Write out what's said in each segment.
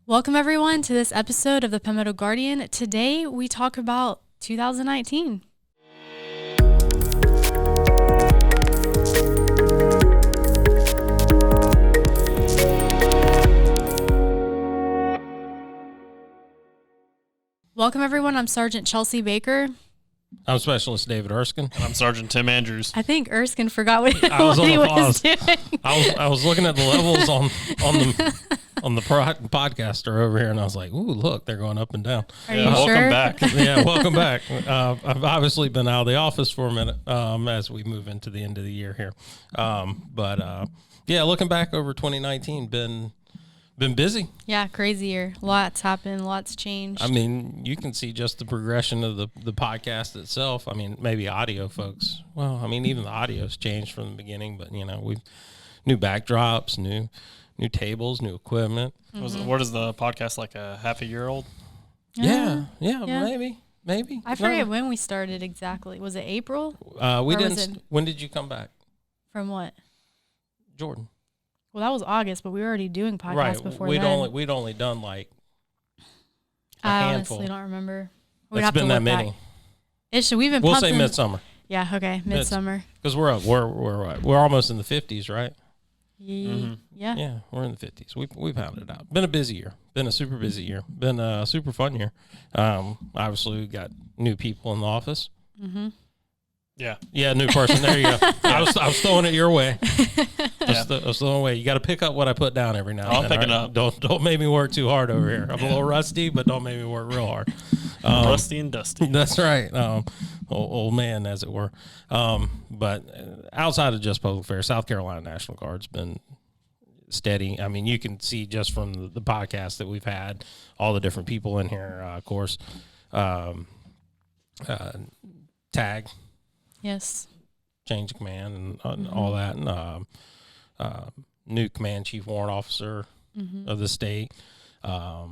Welcome, everyone, to this episode of the Palmetto Guardian. Today, we talk about 2019. Welcome, everyone. I'm Sergeant Chelsea Baker. I'm Specialist David Erskine. And I'm Sergeant Tim Andrews. I think Erskine forgot what he was doing. I was looking at the levels on the podcaster over here, and I was like, "Ooh, look, they're going up and down." Are you welcome sure? back. Yeah, welcome back. I've obviously been out of the office for a minute as we move into the end of the year here, but looking back over 2019, been busy. Yeah, crazy year. Lots happened. Lots changed. I mean, you can see just the progression of the podcast itself. I mean, maybe audio folks. Well, I mean, even the audio's changed from the beginning, but we've new backdrops, new tables, new equipment. Mm-hmm. What is the podcast, like a half a year old? Yeah, maybe. I forget when we started exactly. Was it April? We didn't. When did you come back? From what? Jordan. Well, that was August, but we were already doing podcasts before we'd then. We'd only done like a I handful. honestly don't remember. We'd It's have been to that look many. Back. We've been We'll pumping. say midsummer. Yeah, okay, midsummer. Because we're almost in the 50s, right? Yeah. Yeah, we're in the 50s. We've pounded it out. Been a busy year. Been a super busy year. Been a super fun year. Obviously, we got new people in the office. Mm-hmm. Yeah, new person. There you go. I was throwing it your way. I was throwing it away. You got to pick up what I put down every now and then. I'll pick it up. Don't make me work too hard over here. I'm a little rusty, but don't make me work real hard. Rusty and dusty. That's right. Old man, as it were. But outside of just public affairs, South Carolina National Guard's been steady. I mean, you can see just from the podcast that we've had, all the different people in here, of course. Tag. Yes. Change of command and all that. And new command chief warrant officer of the state. A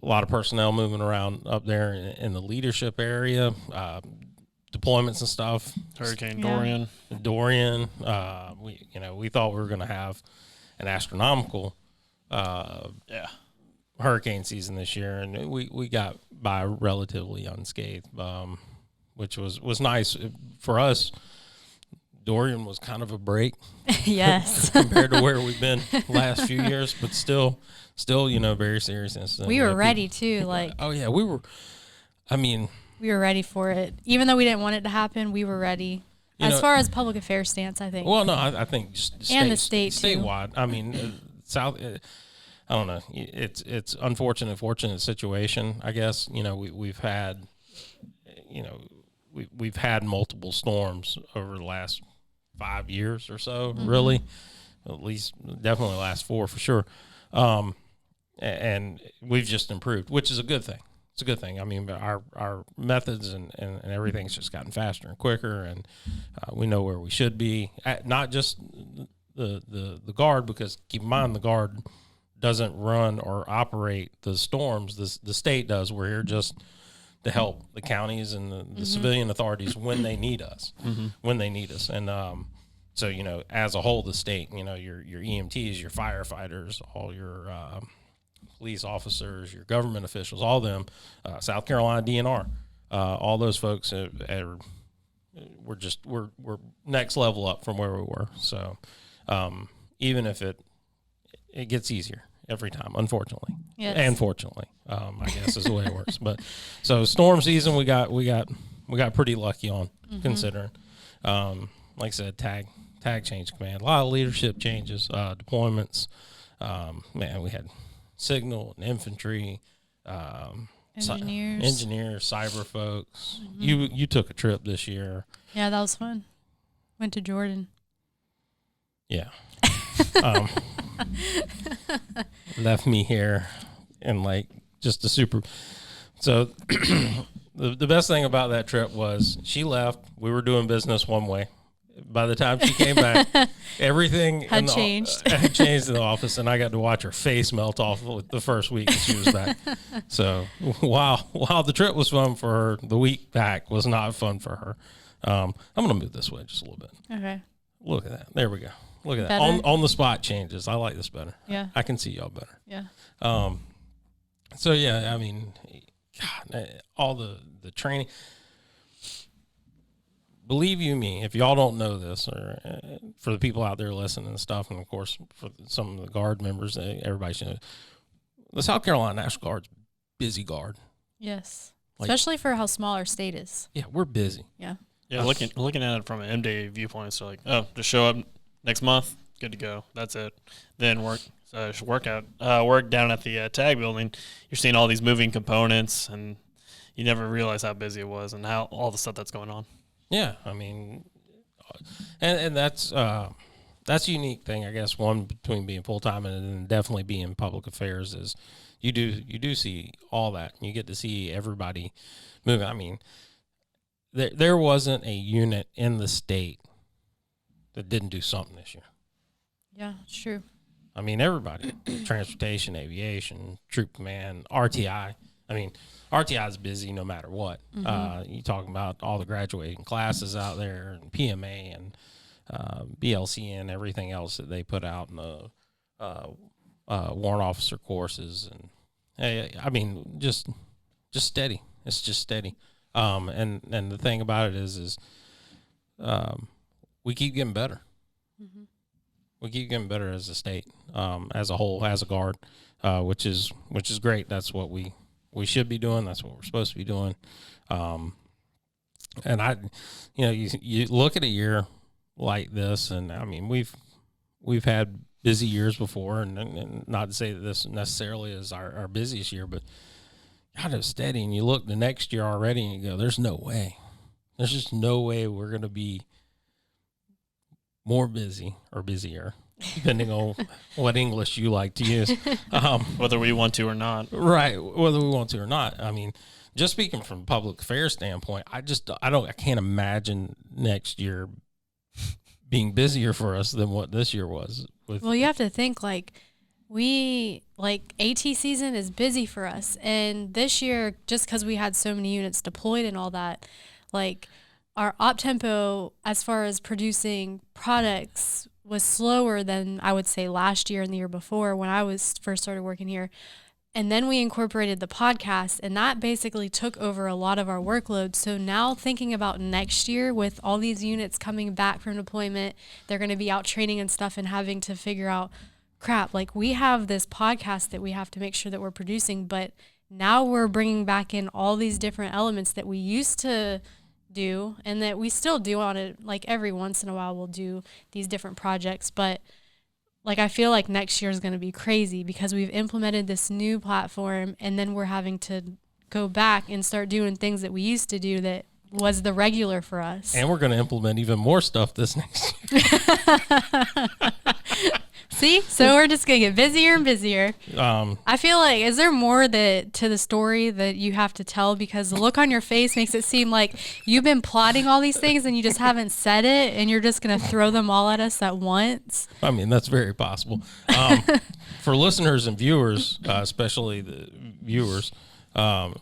lot of personnel moving around up there in the leadership area. Deployments and stuff. Hurricane Dorian. We thought we were going to have an astronomical hurricane season this year, and we got by relatively unscathed, which was nice for us. Dorian was kind of a break. Yes. Compared to where we've been last few years, but still, very serious incident. We were ready too. We were. I mean, we were ready for it. Even though we didn't want it to happen, we were ready. As far as public affairs stance, I think. Well, no, I think and the state statewide. Too. I mean, South. I don't know. It's fortunate situation. I guess we've had, we've had multiple storms over the last 5 years or so. Really, at least definitely the last 4 for sure. And we've just improved, which is a good thing. It's a good thing. I mean, our methods and everything's just gotten faster and quicker, and we know where we should be. Not just the guard, because keep in mind the guard doesn't run or operate the storms. The state does. We're here just to help the counties and the civilian authorities when they need us. And so as a whole, the state, your EMTs, your firefighters, all your police officers, your government officials, all them, South Carolina DNR, all those folks we're next level up from where we were. So even if it gets easier every time, unfortunately, and fortunately, I guess is the way it works. But so storm season, we got pretty lucky on considering. Like I said, tag change command, a lot of leadership changes, deployments. We had signal and infantry, engineers, cyber folks. You took a trip this year. Yeah, that was fun. Went to Jordan. Yeah. Left me here and just a super. So the best thing about that trip was she left. We were doing business one way. By the time she came back, everything had changed in the office, and I got to watch her face melt off the first week that she was back. So while the trip was fun for her, the week back was not fun for her. I'm going to move this way just a little bit. Okay. Look at that. There we go. Look at Better? that. On the spot changes. I like this better. Yeah. I can see y'all better. Yeah. So yeah, I mean, God, all the training. Believe you me, if y'all don't know this, or for the people out there listening and stuff, and of course for some of the Guard members, everybody should know, the South Carolina National Guard's busy Guard. Yes, especially for how small our state is. Yeah, we're busy. Yeah. Yeah, looking at it from an MDA viewpoint, so like, oh, just show up next month, good to go. That's it. Then work down at the tag building. You're seeing all these moving components, and you never realize how busy it was and how all the stuff that's going on. Yeah, I mean, and that's a unique thing, I guess. One between being full time and then definitely being public affairs is you do see all that. You get to see everybody moving. I mean, there wasn't a unit in the state that didn't do something this year. Yeah, it's true. I mean, everybody, transportation, aviation, troop command, RTI. I mean, RTI is busy no matter what. Mm-hmm. You talking about all the graduating classes out there, and PMA and BLC and everything else that they put out in the warrant officer courses, and I mean, just steady. It's just steady. And the thing about it is we keep getting better. Mm-hmm. We keep getting better as a state, as a whole, as a Guard, which is great. That's what we should be doing. That's what we're supposed to be doing. And you look at a year like this, and I mean, we've had busy years before, and not to say that this necessarily is our busiest year, but God, it's steady. And you look the next year already, and you go, "There's no way. There's just no way we're going to be more busy or busier." Depending on what English you like to use. Whether we want to or not. Right, whether we want to or not. I mean, just speaking from a public affairs standpoint, I can't imagine next year being busier for us than what this year was. Well, you have to think AT season is busy for us. And this year, just because we had so many units deployed and all that, like our op tempo as far as producing products was slower than I would say last year and the year before when I was first started working here. And then we incorporated the podcast, and that basically took over a lot of our workload. So now thinking about next year with all these units coming back from deployment, they're going to be out training and stuff and having to figure out, crap, like we have this podcast that we have to make sure that we're producing, but now we're bringing back in all these different elements that we used to do and that we still do on it. Like every once in a while we'll do these different projects, but like I feel like next year is going to be crazy because we've implemented this new platform and then we're having to go back and start doing things that we used to do that was the regular for us. And we're going to implement even more stuff this next year. See? So we're just going to get busier and busier. I feel like, is there more to the story that you have to tell? Because the look on your face makes it seem like you've been plotting all these things and you just haven't said it and you're just going to throw them all at us at once. I mean, that's very possible. For listeners and viewers, especially the viewers, hang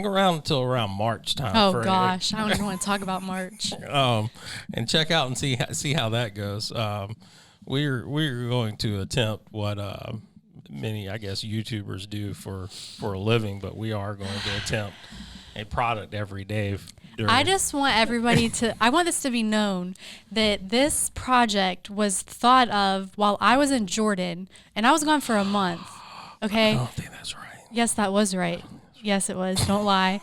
around until around March time. Oh gosh, I don't even want to talk about March. And check out and see how that goes. We're going to attempt what many, I guess, YouTubers do for a living, but we are going to attempt a product every day. I just want everybody I want this to be known that this project was thought of while I was in Jordan, and I was gone for a month. Okay. I don't think that's right. Yes, that was right. Yes, it was. Don't lie.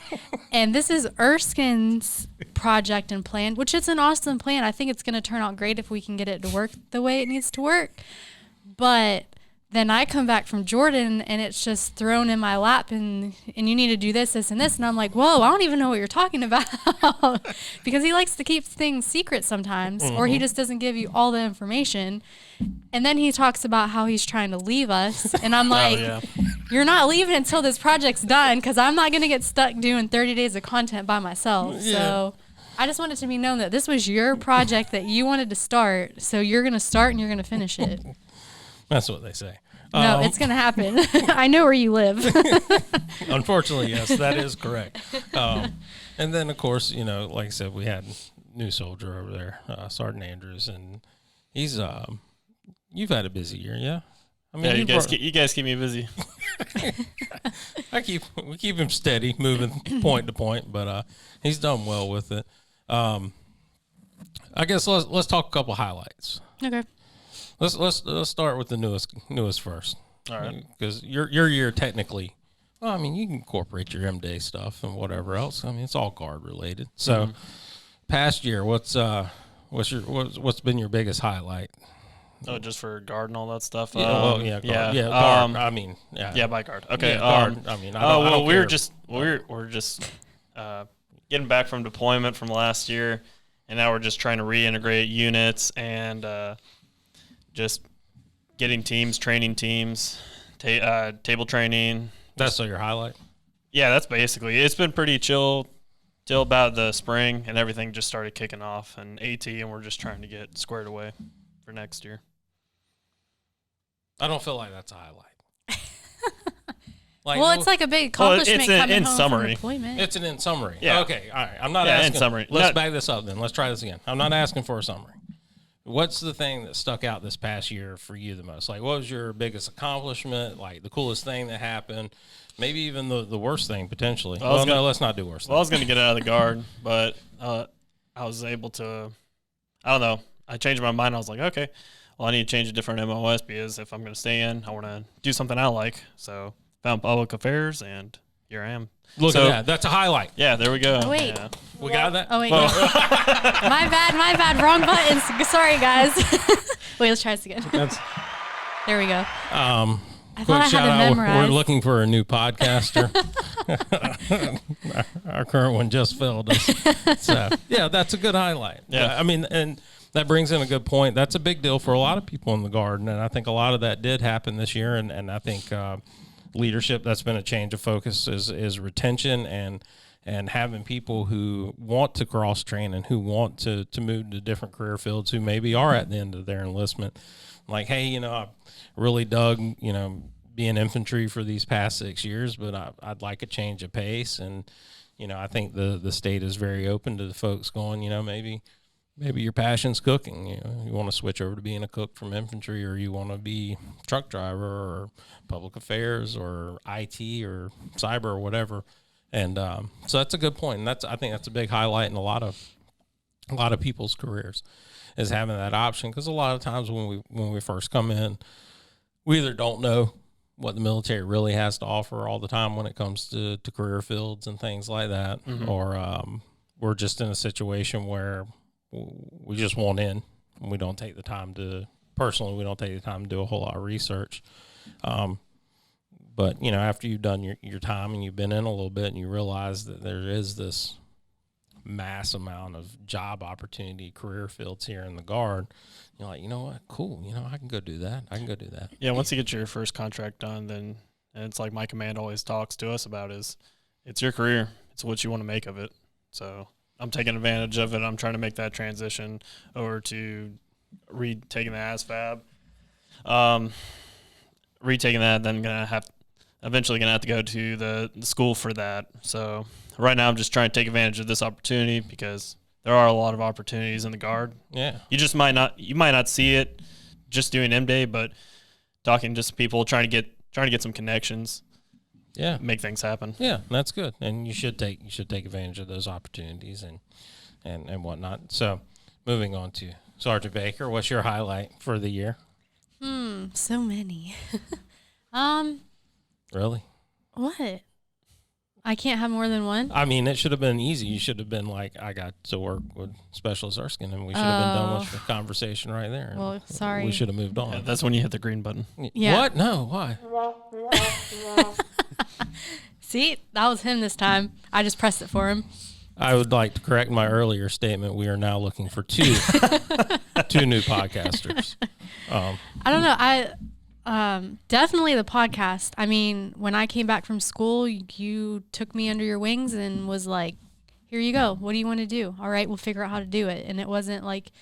And this is Erskine's project and plan, which is an awesome plan. I think it's going to turn out great if we can get it to work the way it needs to work. But then I come back from Jordan and it's just thrown in my lap and you need to do this, this, and this. And I'm like, whoa, I don't even know what you're talking about. Because he likes to keep things secret sometimes, or he just doesn't give you all the information. And then he talks about how he's trying to leave us. And I'm like, you're not leaving until this project's done because I'm not going to get stuck doing 30 days of content by myself. Yeah. So I just want it to be known that this was your project that you wanted to start. So you're going to start and you're going to finish it. That's what they say. No, it's going to happen. I know where you live. Unfortunately, yes, that is correct. And then, of course, like I said, we had a new soldier over there, Sergeant Andrews, and he's you've had a busy year, yeah? I mean, you guys keep me busy. we keep him steady, moving point to point, but he's done well with it. I guess let's talk a couple highlights. Okay. Let's start with the newest first. All right. Because your year technically, well, I mean, you can incorporate your M-Day stuff and whatever else. I mean, it's all guard related. So, past year, what's been your biggest highlight? Oh, just for guard and all that stuff. Yeah, guard. Yeah. Guard. I mean, yeah. Yeah, by guard. Okay. Yeah, guard. I mean, I don't we're care. just getting back from deployment from last year, and now we're just trying to reintegrate units and just getting teams, training teams, table training. That's your highlight? Yeah, that's basically. It's been pretty chill till about the spring, and everything just started kicking off and AT, and we're just trying to get squared away for next year. I don't feel like that's a highlight. Well, it's like a big accomplishment it's coming in home summary. from deployment. It's an in summary. Yeah. Okay. All right. I'm not asking. In summary. Let's back this up then. Let's try this again. I'm not asking for a summary. What's the thing that stuck out this past year for you the most? Like, what was your biggest accomplishment? Like, the coolest thing that happened? Maybe even the worst thing, potentially. Well, no, let's not do worse. Well, I was going to get out of the guard, but I was able to, I don't know. I changed my mind. I was like, okay, well, I need to change a different MOS because if I'm going to stay in, I want to do something I like. So found public affairs, and here I am. Look at that. That's a highlight. Yeah, there we go. Oh, wait. Yeah. We got that? Oh, wait. No. My bad. Wrong buttons. Sorry, guys. Wait, let's try this again. There we go. I thought I had to memorize. We're looking for a new podcaster. Our current one just failed us. So, yeah, that's a good highlight. Yeah. I mean, and that brings in a good point. That's a big deal for a lot of people in the Garden, and I think a lot of that did happen this year, and I think leadership, that's been a change of focus, is retention and having people who want to cross-train and who want to move to different career fields, who maybe are at the end of their enlistment. Like, hey, I really dug, being infantry for these past 6 years, but I'd like a change of pace. And, I think the state is very open to the folks going, maybe your passion's cooking. You want to switch over to being a cook from infantry, or you want to be truck driver or public affairs or IT or cyber or whatever. And so that's a good point. And I think that's a big highlight in a lot of people's careers, is having that option. Because a lot of times when we first come in, we either don't know what the military really has to offer all the time when it comes to career fields and things like that, or we're just in a situation where we just want in, and we don't take the time to do a whole lot of research. But, after you've done your time and you've been in a little bit and you realize that there is this mass amount of job opportunity, career fields here in the Guard, you're like, you know what, cool, I can go do that. Yeah, once you get your first contract done, then it's like my command always talks to us about is it's your career. It's what you want to make of it. So I'm taking advantage of it. I'm trying to make that transition over to taking the ASVAB. Retaking that, then eventually gonna have to go to the school for that. So right now I'm just trying to take advantage of this opportunity because there are a lot of opportunities in the Guard. Yeah. You might not see it just doing M-Day, but talking to just people, trying to get some connections. Yeah. Make things happen. Yeah, that's good. And you should take advantage of those opportunities and whatnot. So moving on to Sergeant Baker, what's your highlight for the year? So many. Really? What? I can't have more than one? I mean, it should have been easy. You should have been like, I got to work with Specialist Erskine, and we should have been done with the conversation right there. Well, sorry. We should have moved on. Yeah, that's when you hit the green button. Yeah. What? No, why? See, that was him this time. I just pressed it for him. I would like to correct my earlier statement. We are now looking for two new podcasters. I don't know. Definitely the podcast. I mean, when I came back from school, you took me under your wings and was like, here you go. What do you want to do? All right, we'll figure out how to do it. And it wasn't like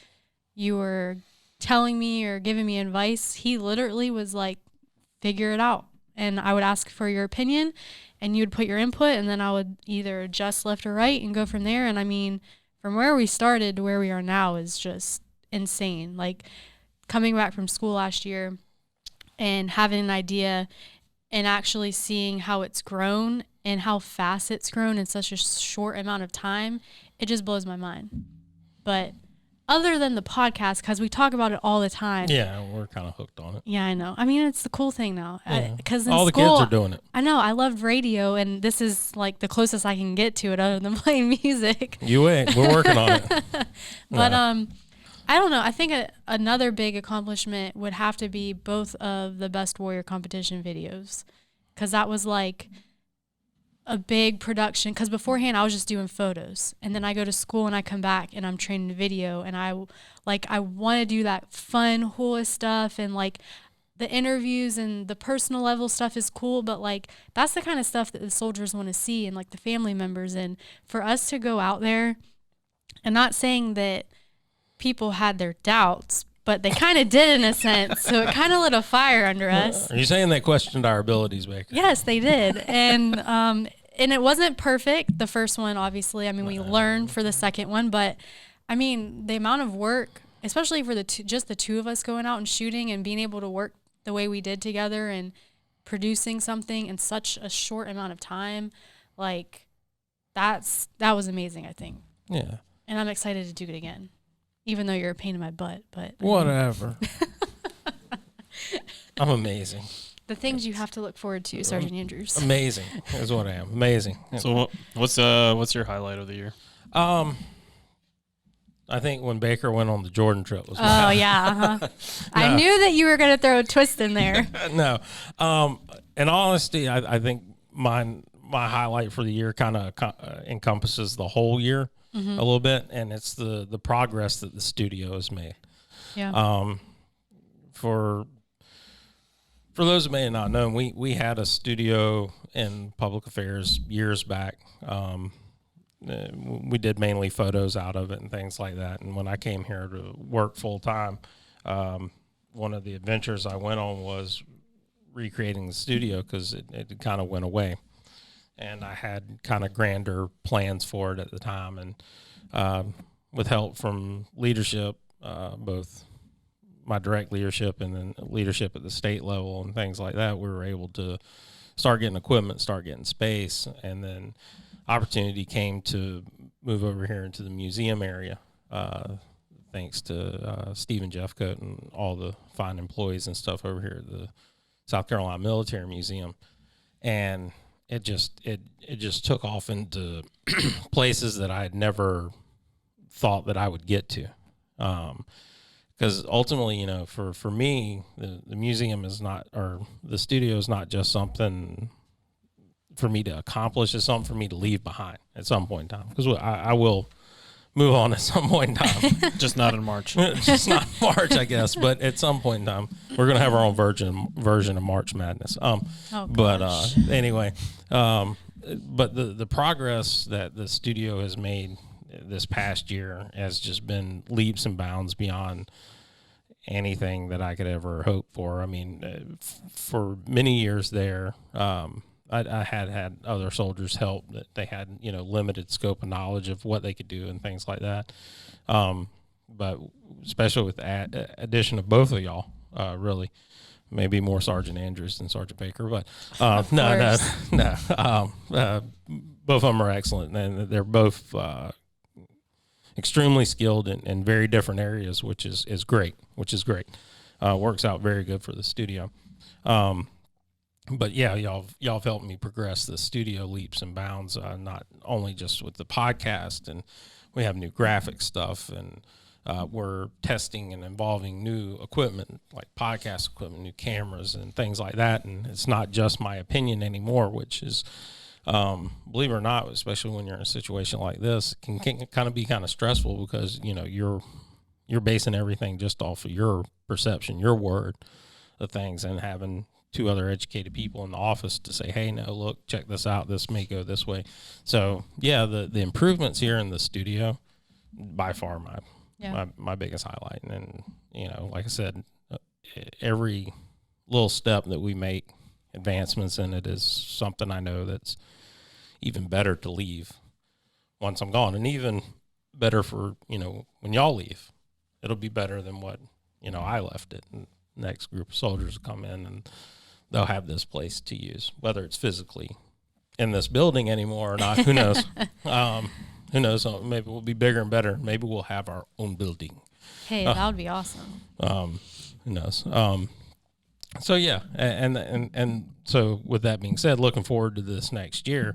you were telling me or giving me advice. He literally was like, figure it out. And I would ask for your opinion, and you would put your input, and then I would either adjust left or right and go from there. And I mean, from where we started to where we are now is just insane. Like coming back from school last year and having an idea and actually seeing how it's grown and how fast it's grown in such a short amount of time, it just blows my mind. But other than the podcast, because we talk about it all the time. Yeah, we're kind of hooked on it. Yeah, I know. I mean, it's the cool thing now. Yeah. Because all the kids are doing it. I know. I loved radio, and this is like the closest I can get to it other than playing music. You ain't. We're working on it. But I don't know. I think another big accomplishment would have to be both of the Best Warrior competition videos, because that was like a big production. Because beforehand I was just doing photos, and then I go to school and I come back and I'm training video, and I want to do that fun hula stuff, and like the interviews and the personal level stuff is cool, but like that's the kind of stuff that the soldiers want to see, and like the family members. And for us to go out there, and not saying that people had their doubts, but they kind of did in a sense. So it kind of lit a fire under us. Are you saying they questioned our abilities, Baker? Yes, they did. And it wasn't perfect, the first one, obviously. I mean, we learned for the second one, but I mean, the amount of work, especially for just the two of us going out and shooting and being able to work the way we did together and producing something in such a short amount of time, like that was amazing, I think. Yeah. And I'm excited to do it again. Even though you're a pain in my butt, but whatever. I'm amazing. The things you have to look forward to, Sergeant Andrews. Amazing is what I am. Amazing. So what's your highlight of the year? I think when Baker went on the Jordan trip was. Oh yeah, uh-huh. No. I knew that you were going to throw a twist in there. No, in honesty, I think my highlight for the year kind of encompasses the whole year. Mm-hmm. A little bit, and it's the progress that the studio has made. Yeah. For those who may not know, we had a studio in public affairs years back. We did mainly photos out of it and things like that. And when I came here to work full time, one of the adventures I went on was recreating the studio because it kind of went away. And I had kind of grander plans for it at the time. And with help from leadership, both my direct leadership and then leadership at the state level and things like that, we were able to start getting equipment, start getting space. And then opportunity came to move over here into the museum area, thanks to Steve and Jeff Coate and all the fine employees and stuff over here at the South Carolina Military Museum. And it just took off into places that I had never thought that I would get to. Because ultimately, for me, the museum is not, or the studio is not just something for me to accomplish. It's something for me to leave behind at some point in time. Because I will move on at some point in time. Just not in March. Just not in March, I guess. But at some point in time, we're going to have our own version of March Madness. But anyway, but the progress that the studio has made this past year has just been leaps and bounds beyond anything that I could ever hope for. I mean, for many years there, I had other soldiers help that they had, limited scope of knowledge of what they could do and things like that. But especially with the addition of both of y'all, really, maybe more Sergeant Andrews than Sergeant Baker, but no. Both of them are excellent, and they're both extremely skilled in very different areas, which is great. Works out very good for the studio. But yeah, y'all have helped me progress the studio leaps and bounds, not only just with the podcast, and we have new graphic stuff, and we're testing and involving new equipment, like podcast equipment, new cameras and things like that. And it's not just my opinion anymore, which is, believe it or not, especially when you're in a situation like this, can kind of be kind of stressful because, you're basing everything just off of your perception, your word of things, and having two other educated people in the office to say, hey, no, look, check this out. This may go this way. So yeah, the improvements here in the studio, by far my biggest highlight. And like I said, every little step that we make advancements in it is something I know that's even better to leave once I'm gone, and even better for, when y'all leave, it'll be better than what, I left it. And next group of soldiers will come in, and they'll have this place to use, whether it's physically in this building anymore or not. Who knows? Who knows? Maybe we'll be bigger and better. Maybe we'll have our own building. Hey, that would be awesome. Who knows? So yeah, and so with that being said, looking forward to this next year.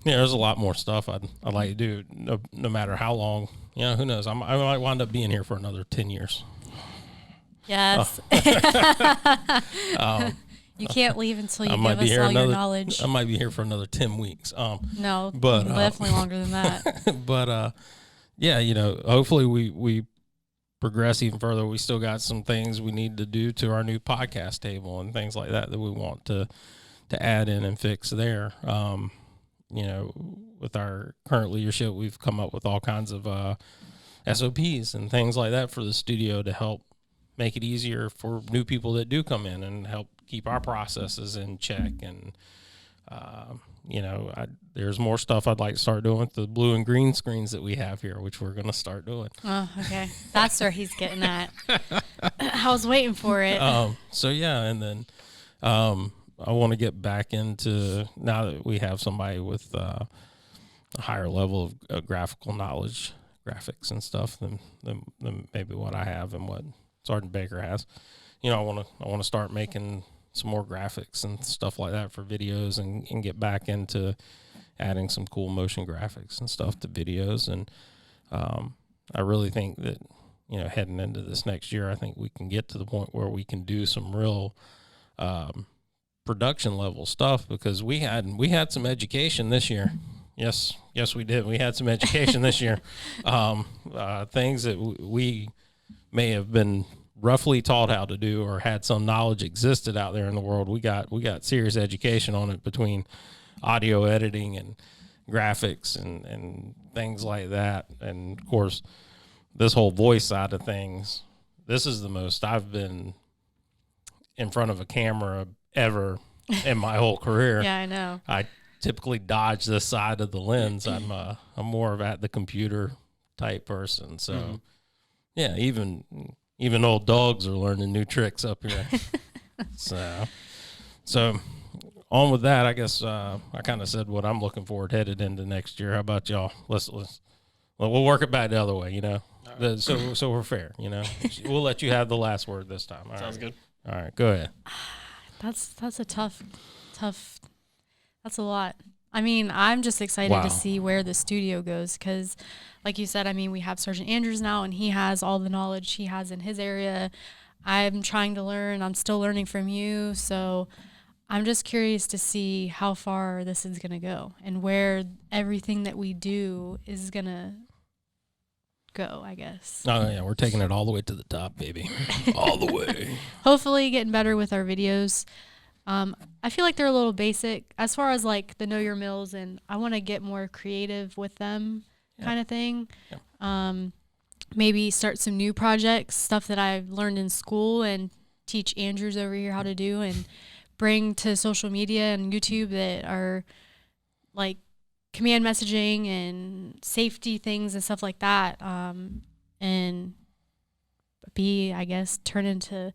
There's a lot more stuff I'd like to do. No matter how long. Who knows? I might wind up being here for another 10 years. Yes. You can't leave until you give us all your knowledge. I might be here for another 10 weeks. No, but definitely longer than that. But yeah, hopefully we progress even further. We still got some things we need to do to our new podcast table and things like that we want to add in and fix there. With our current leadership, we've come up with all kinds of SOPs and things like that for the studio to help make it easier for new people that do come in and help keep our processes in check. And, there's more stuff I'd like to start doing with the blue and green screens that we have here, which we're going to start doing. Oh, okay. That's where he's getting at. I was waiting for it. So, yeah, and then I want to get back into, now that we have somebody with a higher level of graphical knowledge, graphics and stuff than maybe what I have and what Sergeant Baker has. I want to start making some more graphics and stuff like that for videos and get back into adding some cool motion graphics and stuff to videos. And I really think that, heading into this next year, I think we can get to the point where we can do some real production level stuff, because we had some education this year. Yes, we did. We had some education this year. Things that we may have been roughly taught how to do or had some knowledge existed out there in the world. We got serious education on it between audio editing and graphics and things like that. And of course, this whole voice side of things, this is the most I've been in front of a camera ever in my whole career. Yeah, I know. I typically dodge this side of the lens. I'm more of at the computer type person. So yeah, even old dogs are learning new tricks up here. So on with that, I guess I kind of said what I'm looking forward headed into next year. How about y'all? We'll work it back the other way, Right. So we're fair, We'll let you have the last word this time. Sounds good. All right, go ahead. That's a tough. That's a lot. I mean, I'm just excited to see where the studio goes, because like you said, I mean, we have Sergeant Andrews now, and he has all the knowledge he has in his area. I'm trying to learn. I'm still learning from you. So I'm just curious to see how far this is going to go and where everything that we do is going to go, I guess. Oh, yeah. We're taking it all the way to the top, baby. All the way. Hopefully getting better with our videos. I feel like they're a little basic as far as like the Know Your Mills, and I want to get more creative with them kind of thing. Yep. Maybe start some new projects, stuff that I've learned in school, and teach Andrews over here how to do and bring to social media and YouTube that are like command messaging and safety things and stuff like that. And I guess, turn into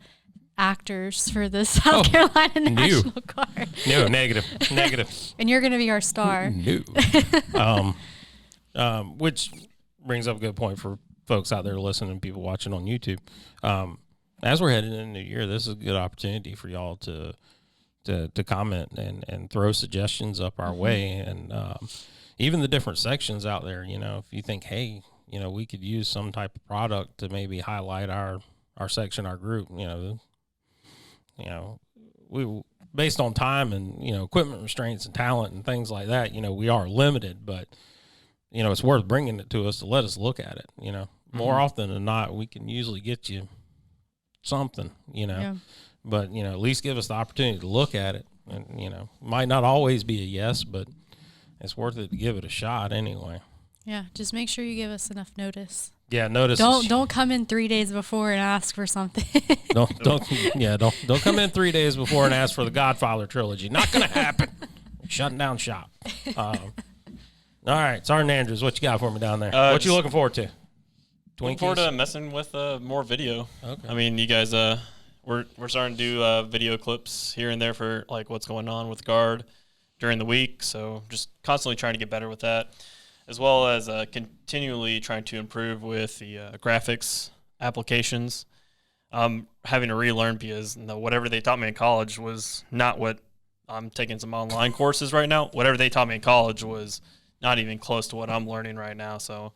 actors for the South Carolina National Guard. No, negative. And you're going to be our star. No. Which brings up a good point for folks out there listening, people watching on YouTube. As we're heading into the new year, this is a good opportunity for y'all to comment and throw suggestions up our way. And even the different sections out there, if you think, hey, we could use some type of product to maybe highlight our section, our group, we, based on time and, equipment restraints and talent and things like that, we are limited, but, it's worth bringing it to us to let us look at it. More often than not, we can usually get you something, but, at least give us the opportunity to look at it. And, might not always be a yes, but it's worth it to give it a shot anyway. Yeah. Just make sure you give us enough notice. Yeah, notice. Don't come in 3 days before and ask for something. Don't come in 3 days before and ask for the Godfather trilogy. Not gonna happen. Shutting down shop. All right, Sergeant Andrews, what you got for me down there? What you looking forward to? Looking forward to messing with more video. Okay. I mean, you guys, we're starting to do video clips here and there for like what's going on with guard during the week. So just constantly trying to get better with that, as well as continually trying to improve with the graphics applications. Having to relearn because whatever they taught me in college was not what I'm taking some online courses right now. Whatever they taught me in college was not even close to what I'm learning right now. So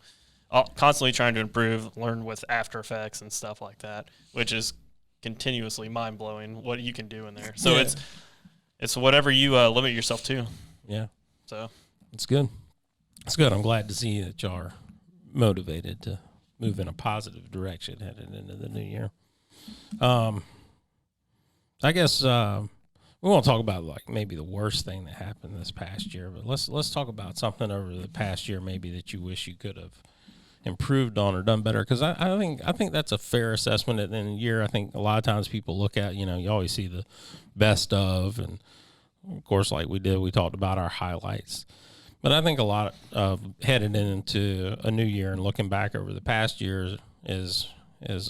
constantly trying to improve, learn with After Effects and stuff like that, which is continuously mind-blowing what you can do in there. So it's whatever you limit yourself to. Yeah. So it's good. It's good. I'm glad to see that y'all are motivated to move in a positive direction headed into the new year. I guess we won't talk about like maybe the worst thing that happened this past year, but let's talk about something over the past year maybe that you wish you could have improved on or done better. Because I think that's a fair assessment at the end of the year. I think a lot of times people look at, you always see the best of, and of course, like we talked about our highlights. But I think a lot of headed into a new year and looking back over the past year is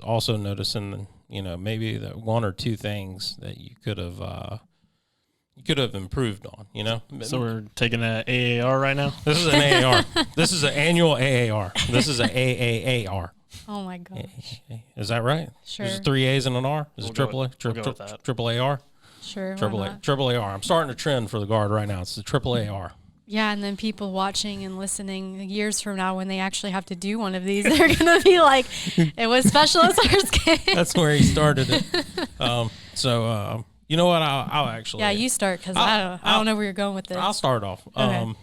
also noticing, maybe the one or two things that you could have improved on, So we're taking an AAR right now? This is an AAR. This is an annual AAR. This is an AAAR. Oh, my gosh. Is that right? Sure. There's 3 A's and an R? Is it triple A? We'll go with that. Triple AR? Sure. Triple AR. I'm starting a trend for the guard right now. It's the triple AR. Yeah, and then people watching and listening years from now when they actually have to do one of these, they're going to be like, it was Specialist Erskine. That's where he started it. You know what? I'll actually. Yeah, you start because I don't know where you're going with this. I'll start off. Okay.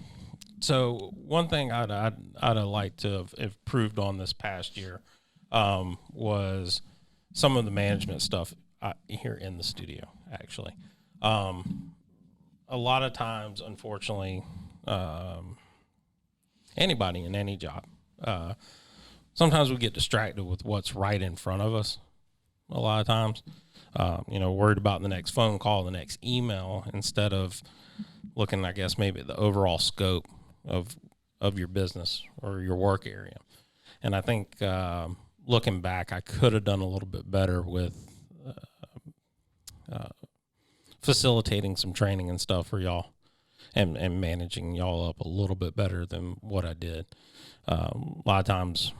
So one thing I'd have liked to have improved on this past year was some of the management stuff here in the studio, actually. A lot of times, unfortunately, anybody in any job, sometimes we get distracted with what's right in front of us a lot of times. Worried about the next phone call, the next email, instead of looking, I guess, maybe at the overall scope of your business or your work area. And I think looking back, I could have done a little bit better with facilitating some training and stuff for y'all and managing y'all up a little bit better than what I did. A lot of times,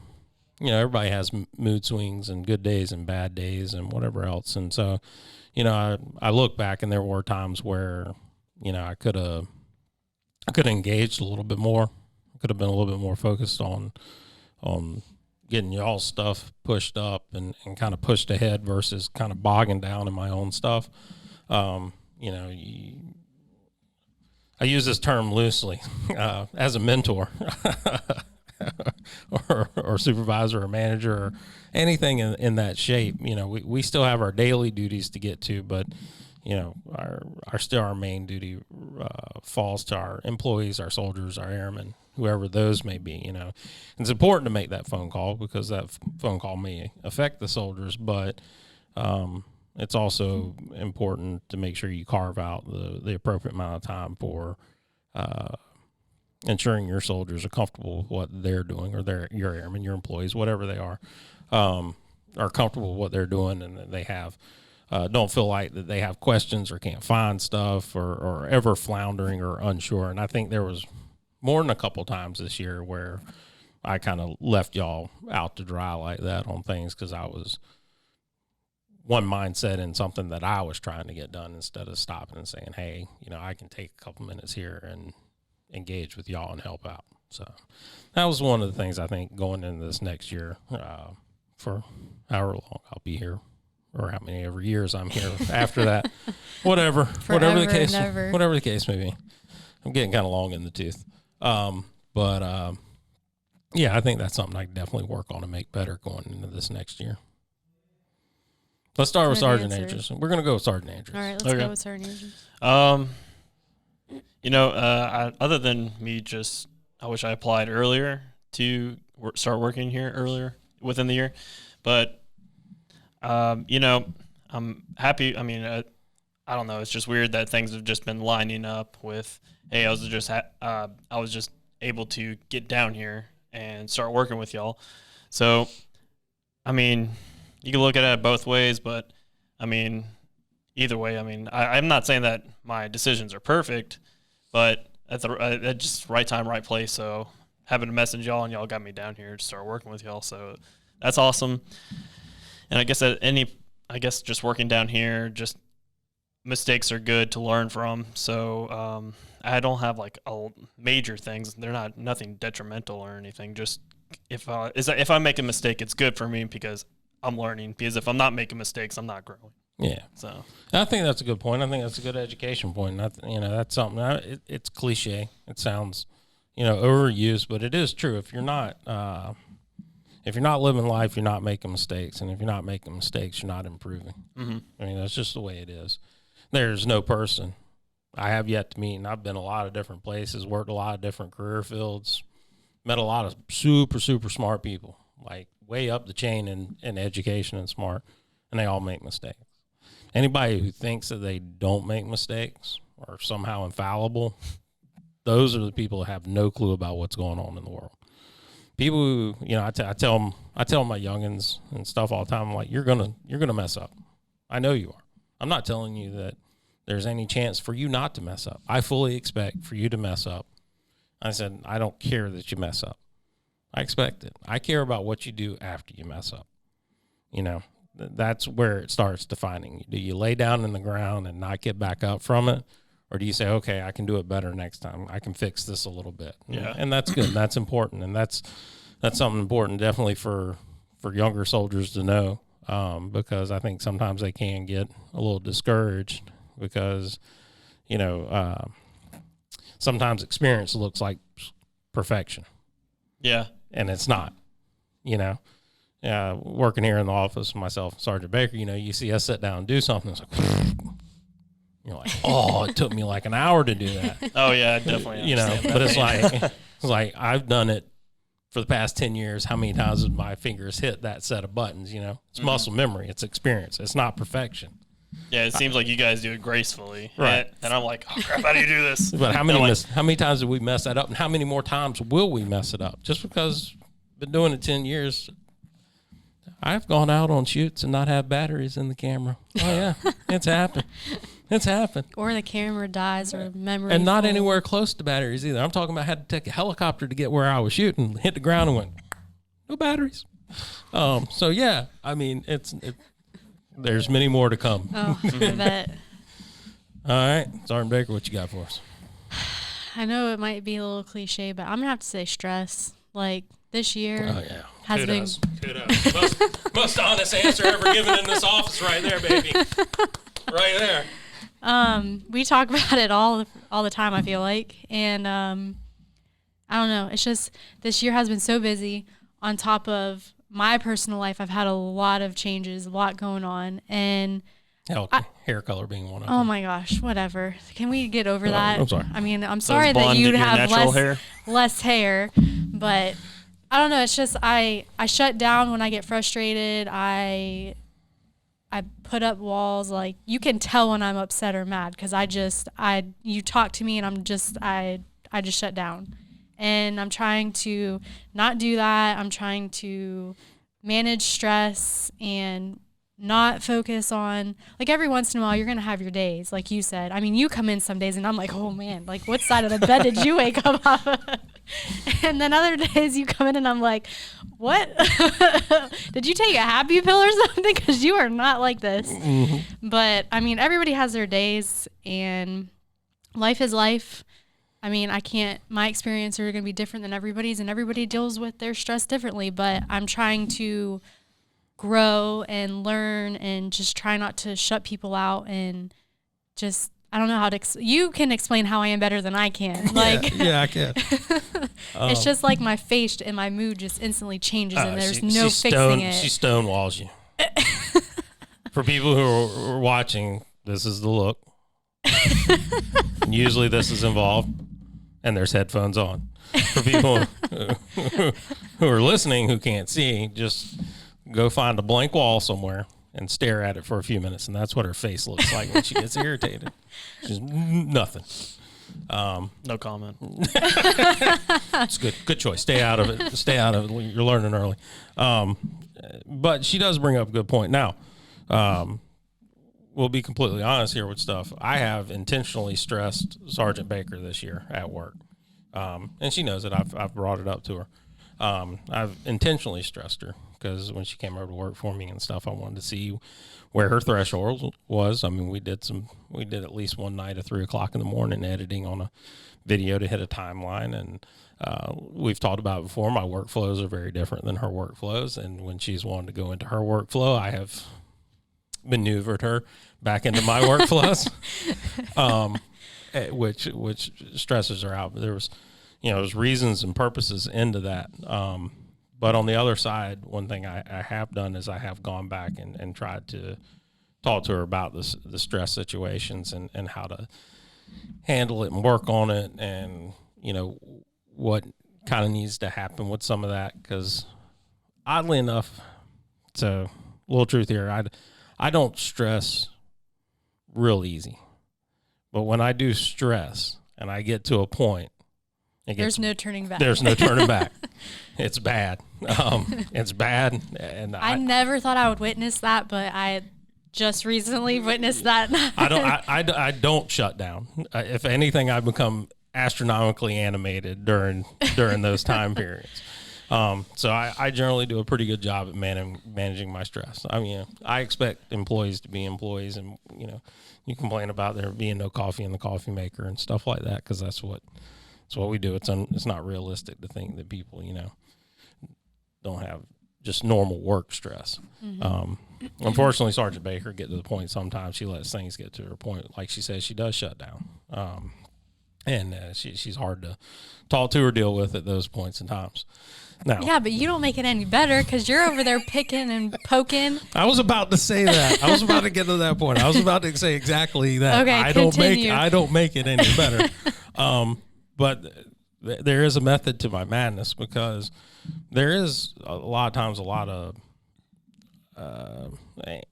everybody has mood swings and good days and bad days and whatever else. And so, I look back and there were times where, I could have engaged a little bit more. I could have been a little bit more focused on getting y'all stuff pushed up and kind of pushed ahead versus kind of bogging down in my own stuff. I use this term loosely as a mentor or supervisor or manager or anything in that shape. We still have our daily duties to get to, but our main duty falls to our employees, our soldiers, our airmen, whoever those may be. It's important to make that phone call because that phone call may affect the soldiers, but it's also important to make sure you carve out the appropriate amount of time for ensuring your soldiers are comfortable with what they're doing, or your airmen, your employees, whatever they are comfortable with what they're doing, and that they have don't feel like that they have questions or can't find stuff or ever floundering or unsure. And I think there was more than a couple times this year where I kind of left y'all out to dry like that on things because I was one mindset in something that I was trying to get done instead of stopping and saying, hey, I can take a couple minutes here and engage with y'all and help out. So that was one of the things I think going into this next year for however long I'll be here or how many ever years I'm here after that, whatever the case may be. I'm getting kind of long in the tooth. Yeah, I think that's something I can definitely work on to make better going into this next year. Let's start with Sergeant Andrews. We're going to go with Sergeant Andrews. All right, let's go with Sergeant Andrews. Other than me I wish I applied earlier to start working here earlier within the year. But, I'm happy. I mean, I don't know. It's just weird that things have just been lining up with, hey, I was just able to get down here and start working with y'all. So, I mean, you can look at it both ways, but I mean, either way, I mean, I'm not saying that my decisions are perfect, but at just right time, right place. So having to message y'all, and y'all got me down here to start working with y'all. So that's awesome. And I guess just working down here, just mistakes are good to learn from. So I don't have like major things. They're nothing detrimental or anything. Just if I make a mistake, it's good for me because I'm learning. Because if I'm not making mistakes, I'm not growing. Yeah. So I think that's a good point. I think that's a good education point. That's something. It's cliche. It sounds, overused, but it is true. If you're not living life, you're not making mistakes, and if you're not making mistakes, you're not improving. Mm-hmm. I mean, that's just the way it is. There's no person I have yet to meet, and I've been a lot of different places, worked a lot of different career fields, met a lot of super, super smart people, like way up the chain in education and smart, and they all make mistakes. Anybody who thinks that they don't make mistakes or somehow infallible, those are the people that have no clue about what's going on in the world. People who, I tell my youngins and stuff all the time, I'm like, you're gonna mess up. I know you are. I'm not telling you that there's any chance for you not to mess up. I fully expect for you to mess up. I said, I don't care that you mess up. I expect it. I care about what you do after you mess up. That's where it starts defining you. Do you lay down in the ground and not get back up from it? Or do you say, okay, I can do it better next time. I can fix this a little bit. Yeah. And that's good. That's important. And that's something important definitely for younger soldiers to know, because I think sometimes they can get a little discouraged because, sometimes experience looks like perfection. Yeah. And it's not, working here in the office, myself and Sergeant Baker, you see us sit down and do something. It's like, you're like, oh, it took me like an hour to do that. Oh yeah, definitely. But it's like I've done it for the past 10 years. How many times have my fingers hit that set of buttons? It's muscle memory. It's experience. It's not perfection. Yeah, it seems like you guys do it gracefully. Right. And I'm like, oh crap, how do you do this? But how many times did we mess that up, and how many more times will we mess it up? Just because I've been doing it 10 years, I've gone out on shoots and not have batteries in the camera. Oh yeah, it's happened. It's happened. Or the camera dies or memory. And not full. anywhere close to batteries either. I'm talking about I had to take a helicopter to get where I was shooting, hit the ground and went, no batteries. So yeah, I mean, there's many more to come. Oh, I bet. All right, Sergeant Baker, what you got for us? I know it might be a little cliche, but I'm gonna have to say stress. Like this year has been Kudos. Most honest answer ever given in this office, right there, baby. Right there. We talk about it all the time, I feel like. And I don't know. It's just this year has been so busy. On top of my personal life, I've had a lot of changes, a lot going on. And hair color being one of them. Oh, them. my gosh. Whatever. Can we get over that? I'm sorry. I mean, I'm sorry that you'd have less hair. But I don't know. It's just I shut down when I get frustrated. I put up walls. Like, you can tell when I'm upset or mad because you talk to me and I just shut down. And I'm trying to not do that. I'm trying to manage stress and not focus on, like, every once in a while you're going to have your days, like you said. I mean, you come in some days and I'm like, oh man, like, what side of the bed did you wake up off of? And then other days you come in and I'm like, what? Did you take a happy pill or something? Because you are not like this. Mm-hmm. But I mean, everybody has their days and life is life. I mean, my experiences are going to be different than everybody's, and everybody deals with their stress differently, but I'm trying to grow and learn and just try not to shut people out and just, I don't know how to, you can explain how I am better than I can. Like, yeah, I can. It's just like my face and my mood just instantly changes and there's no fixing it. She stonewalls you. For people who are watching, this is the look. Usually this is involved. And there's headphones on. For people who are listening who can't see, just go find a blank wall somewhere and stare at it for a few minutes. And that's what her face looks like when she gets irritated. She's nothing. No comment. It's good. Good choice. Stay out of it. Stay out of it. You're learning early. But she does bring up a good point. Now, we'll be completely honest here with stuff. I have intentionally stressed Sergeant Baker this year at work, and she knows it. I've brought it up to her. I've intentionally stressed her because when she came over to work for me and stuff, I wanted to see where her threshold was. I mean, we did at least one night at 3:00 in the morning editing on a video to hit a timeline, and we've talked about it before. My workflows are very different than her workflows, and when she's wanted to go into her workflow, I have maneuvered her back into my workflows, which stresses her out. But there's reasons and purposes into that. But on the other side, one thing I have done is I have gone back and tried to talk to her about the stress situations and how to handle it and work on it, and what kind of needs to happen with some of that. Because oddly enough, so a little truth here, I don't stress real easy, but when I do stress and I get to a point, there's no turning back. There's no turning back. It's bad. It's bad, and I never thought I would witness that, but I just recently witnessed that. I don't shut down. If anything, I've become astronomically animated during those time periods. So I generally do a pretty good job at managing my stress. I mean, I expect employees to be employees, and you complain about there being no coffee in the coffee maker and stuff like that, because that's what we do. It's not realistic to think that people don't have just normal work stress. Mm-hmm. Unfortunately, Sergeant Baker get to the point sometimes she lets things get to her point. Like she says, she does shut down. And she's hard to talk to or deal with at those points and times. Now, yeah, but you don't make it any better because you're over there picking and poking. I was about to say that. I was about to get to that point. I was about to say exactly that. Okay, I don't make it any better. But there is a method to my madness, because there is a lot of times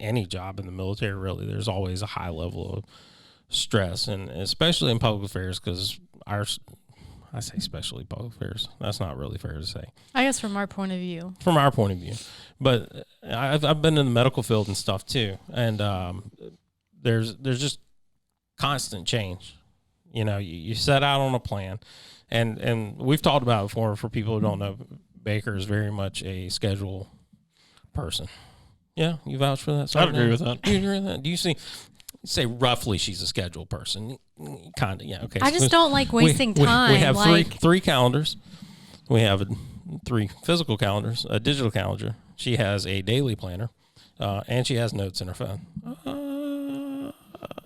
any job in the military, really, there's always a high level of stress, and especially in public affairs, because I say especially public affairs. That's not really fair to say. I guess from our point of view. From our point of view. But I've been in the medical field and stuff too, and there's just constant change. You set out on a plan, and we've talked about it before. For people who don't know, Baker is very much a schedule person. Yeah, you vouch for that? I'd agree with that. Do you agree with that? Do you say roughly she's a schedule person? Kind of, yeah. Okay. I just don't like wasting time. We have three calendars. We have 3 physical calendars, a digital calendar. She has a daily planner, and she has notes in her phone.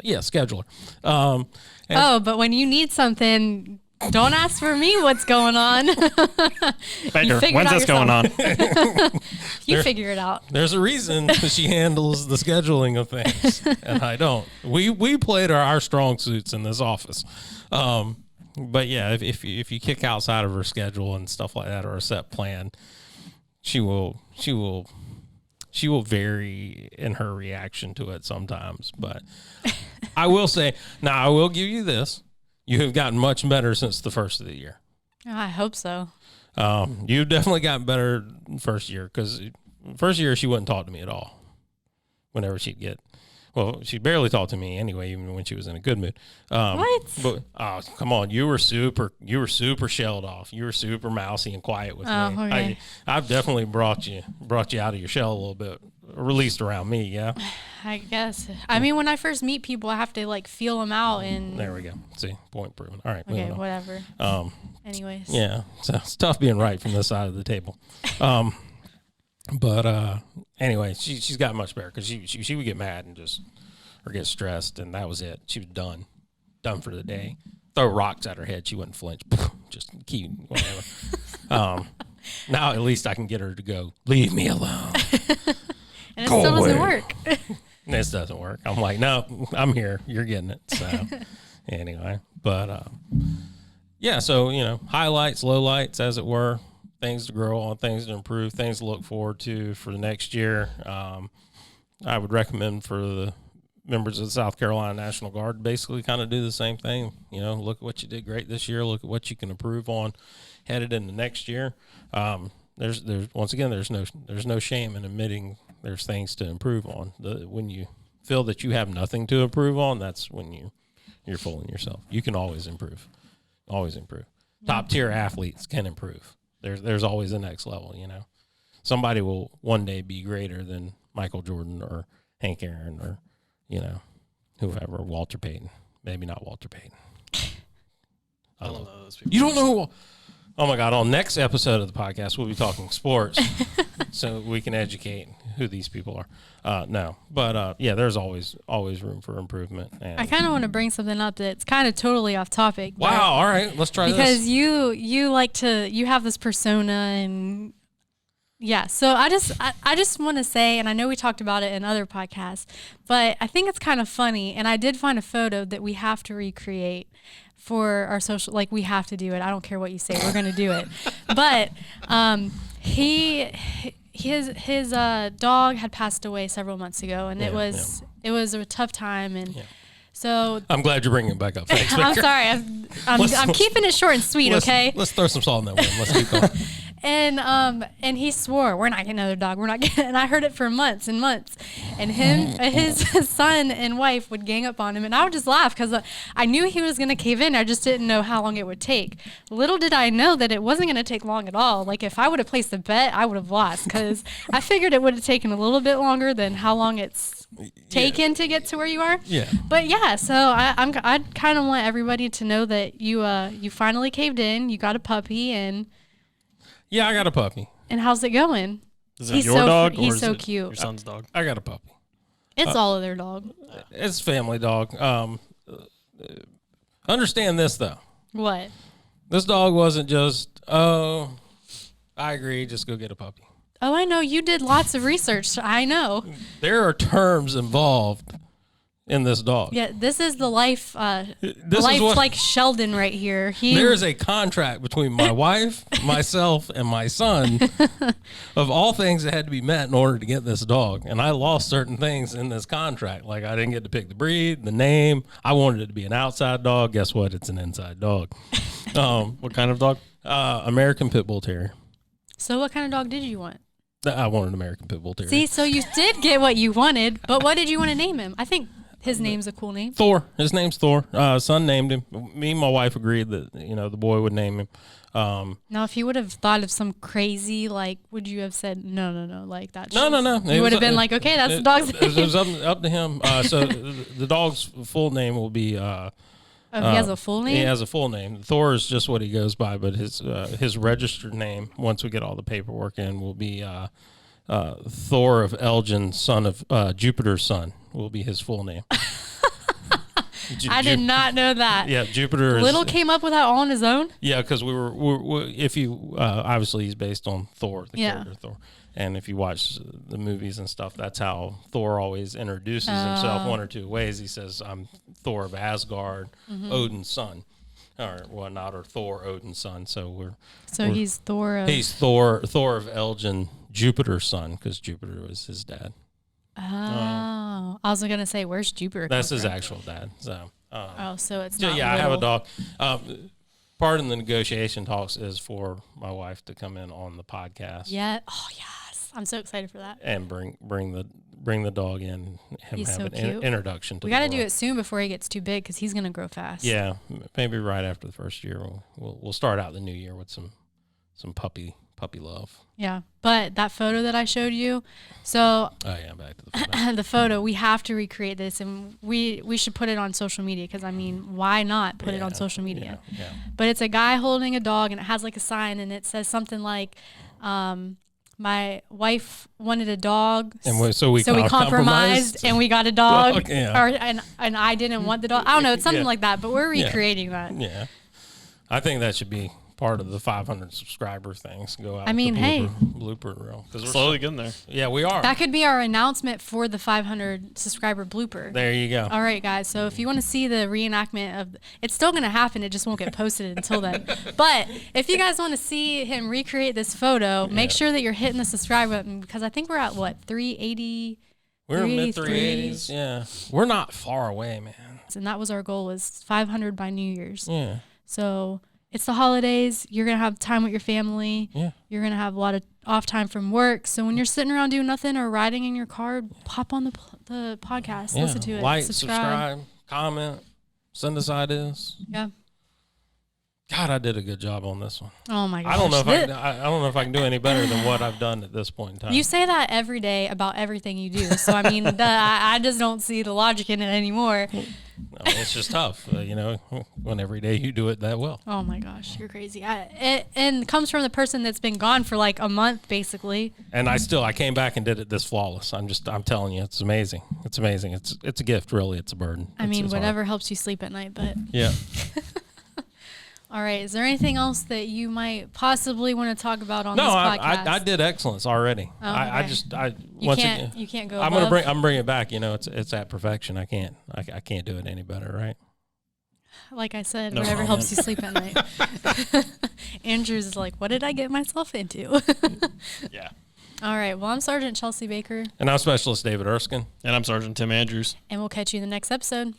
Yeah, scheduler. But when you need something, don't ask for me what's going on. Baker, when's this going on? You figure it out. There's a reason she handles the scheduling of things, and I don't. We played our strong suits in this office. But yeah, if you kick outside of her schedule and stuff like that, or a set plan, she will vary in her reaction to it sometimes. But I will say, now I will give you this. You have gotten much better since the first of the year. I hope so. You've definitely gotten better first year, because first year she wouldn't talk to me at all. Whenever she barely talked to me anyway, even when she was in a good mood. What? But come on, you were super shelled off. You were super mousy and quiet with me. Okay. I've definitely brought you out of your shell a little bit, released around me. Yeah. I guess. I mean, when I first meet people, I have to feel them out, and there we go. See, point proven. All right. Okay, whatever. Anyways. Yeah, so it's tough being right from this side of the table. But anyway, she's got much better, because she would get mad and or get stressed, and that was it. She was done for the day. Throw rocks at her head, she wouldn't flinch. Just keep whatever. Now at least I can get her to go, leave me alone. And it still doesn't work. This doesn't work. I'm like, no, I'm here. You're getting it. So anyway, but yeah. So highlights, lowlights, as it were. Things to grow on, things to improve, things to look forward to for the next year. I would recommend for the members of the South Carolina National Guard basically kind of do the same thing. Look at what you did great this year. Look at what you can improve on headed into next year. There's once again, there's no shame in admitting there's things to improve on. When you feel that you have nothing to improve on, that's when you're fooling yourself. You can always improve. Always improve. Top tier athletes can improve. There's always a next level, you know. Somebody will one day be greater than Michael Jordan or Hank Aaron or, you know, whoever, Walter Payton. Maybe not Walter Payton. I don't know those people. You don't know who? Oh, my God. On next episode of the podcast, we'll be talking sports so we can educate who these people are. No. But, yeah, there's always room for improvement. And I kind of want to bring something up that's kind of totally off topic. wow. All right. Let's try because this. you like to, you have this persona and yeah. So I just want to say, and I know we talked about it in other podcasts, but I think it's kind of funny. And I did find a photo that we have to recreate for our social, like we have to do it. I don't care what you say. We're going to do it. But his dog had passed away several months ago, and it was a tough time. And so I'm glad you're bringing it back up. Thanks, I'm Baker. sorry. I'm keeping it short and sweet, okay? Let's throw some salt in that wound. Let's keep going. And he swore, we're not getting another dog. We're not getting, and I heard it for months and months. And his son and wife would gang up on him, and I would just laugh because I knew he was going to cave in. I just didn't know how long it would take. Little did I know that it wasn't going to take long at all. Like if I would have placed a bet, I would have lost because I figured it would have taken a little bit longer than how long it's taken to get to where you are. Yeah. But yeah, so I kind of want everybody to know that you finally caved in. You got a puppy, and yeah, I got a puppy. And how's it going? Is it your dog or he's is so it cute. your son's dog? I got a puppy. It's all of their dog. It's family dog. Understand this though. What? This dog wasn't just, oh, I agree, just go get a puppy. Oh, I know. You did lots of research. I know. There are terms involved in this dog. Yeah, this is the life, This is what, like Sheldon right here. there is a contract between my wife, myself, and my son of all things that had to be met in order to get this dog. And I lost certain things in this contract. Like I didn't get to pick the breed, the name. I wanted it to be an outside dog. Guess what? It's an inside dog. What kind of dog? American Pit Bull Terrier. So what kind of dog did you want? I wanted an American Pit Bull Terrier. See, so you did get what you wanted, but what did you want to name him? I think his name's a cool name. Thor. His name's Thor. Son named him. Me and my wife agreed that, the boy would name him. Now, if you would have thought of some crazy, like, would you have said, no, like that? No. You would have been like, okay, that's the dog's name. It was up to him. So the dog's full name will be... he has a full name? He has a full name. Thor is just what he goes by, but his registered name, once we get all the paperwork in, will be Thor of Elgin, son of Jupiter's son, will be his full name. I did not know that. Yeah, Jupiter. Little came up with that all on his own? Yeah, because we were if you obviously he's based on Thor, the character Thor. And if you watch the movies and stuff, that's how Thor always introduces himself one or two ways. He says, I'm Thor of Asgard, Odin's son. Or whatnot, or Thor, Odin's son. So he's Thor of... He's Thor of Elgin, Jupiter's son, because Jupiter was his dad. Oh. I was going to say, where's Jupiter? That's his actual dad. So. So it's not I have a little. dog. Part of the negotiation talks is for my wife to come in on the podcast. Yeah. Oh, yes. I'm so excited for that. And bring the dog in. He's have so an cute. Introduction to. We got to do it soon before he gets too big because he's gonna grow fast. Yeah, maybe right after the first year. We'll start out the new year with some puppy love. Yeah, but that photo that I showed you, so back to the photo. the photo, we have to recreate this, and we should put it on social media because why not put it on social media? Yeah. But it's a guy holding a dog, and it has like a sign, and it says something like, my wife wanted a dog, and so we compromised, and we got a dog. Yeah. And I didn't want the dog. I don't know, it's something like that. But we're recreating that. Yeah, I think that should be part of the 500 subscriber things. Go out. Blooper reel because we're slowly getting there. Yeah, we are. That could be our announcement for the 500 subscriber blooper. There you go. All right, guys. So if you want to see the reenactment of, it's still going to happen. It just won't get posted until then. But if you guys want to see him recreate this photo, make sure that you're hitting the subscribe button because I think we're at 380. We're in mid 380s. Yeah, we're not far away, man. And that was our goal, was 500 by New Year's. Yeah. So it's the holidays. You're going to have time with your family. Yeah. You're going to have a lot of off time from work. So when you're sitting around doing nothing or riding in your car, pop on the podcast, Yeah. listen to it, Like, subscribe, comment, send us ideas. Yeah. God, I did a good job on this one. Oh my gosh. I don't know if I don't know if I can do any better than what I've done at this point in time. You say that every day about everything you do. So I mean, I just don't see the logic in it anymore. No, it's just tough, when every day you do it that well. Oh my gosh, you're crazy. And it comes from the person that's been gone for like a month, basically. And I came back and did it this flawless. I'm telling you, it's amazing. It's amazing. It's a gift, really. It's a burden. I mean, it's whatever hard. helps you sleep at night, but. Yeah. All right. Is there anything else that you might possibly want to talk about on this podcast? I did excellence already. Oh, okay. You can't go. I'm bringing it back. It's at perfection. I can't do it any better, right? Like I said, No whatever comment. helps you sleep at night. Andrew's is like, what did I get myself into? Yeah. All right. Well, I'm Sergeant Chelsea Baker. And I'm Specialist David Erskine. And I'm Sergeant Tim Andrews. And we'll catch you in the next episode.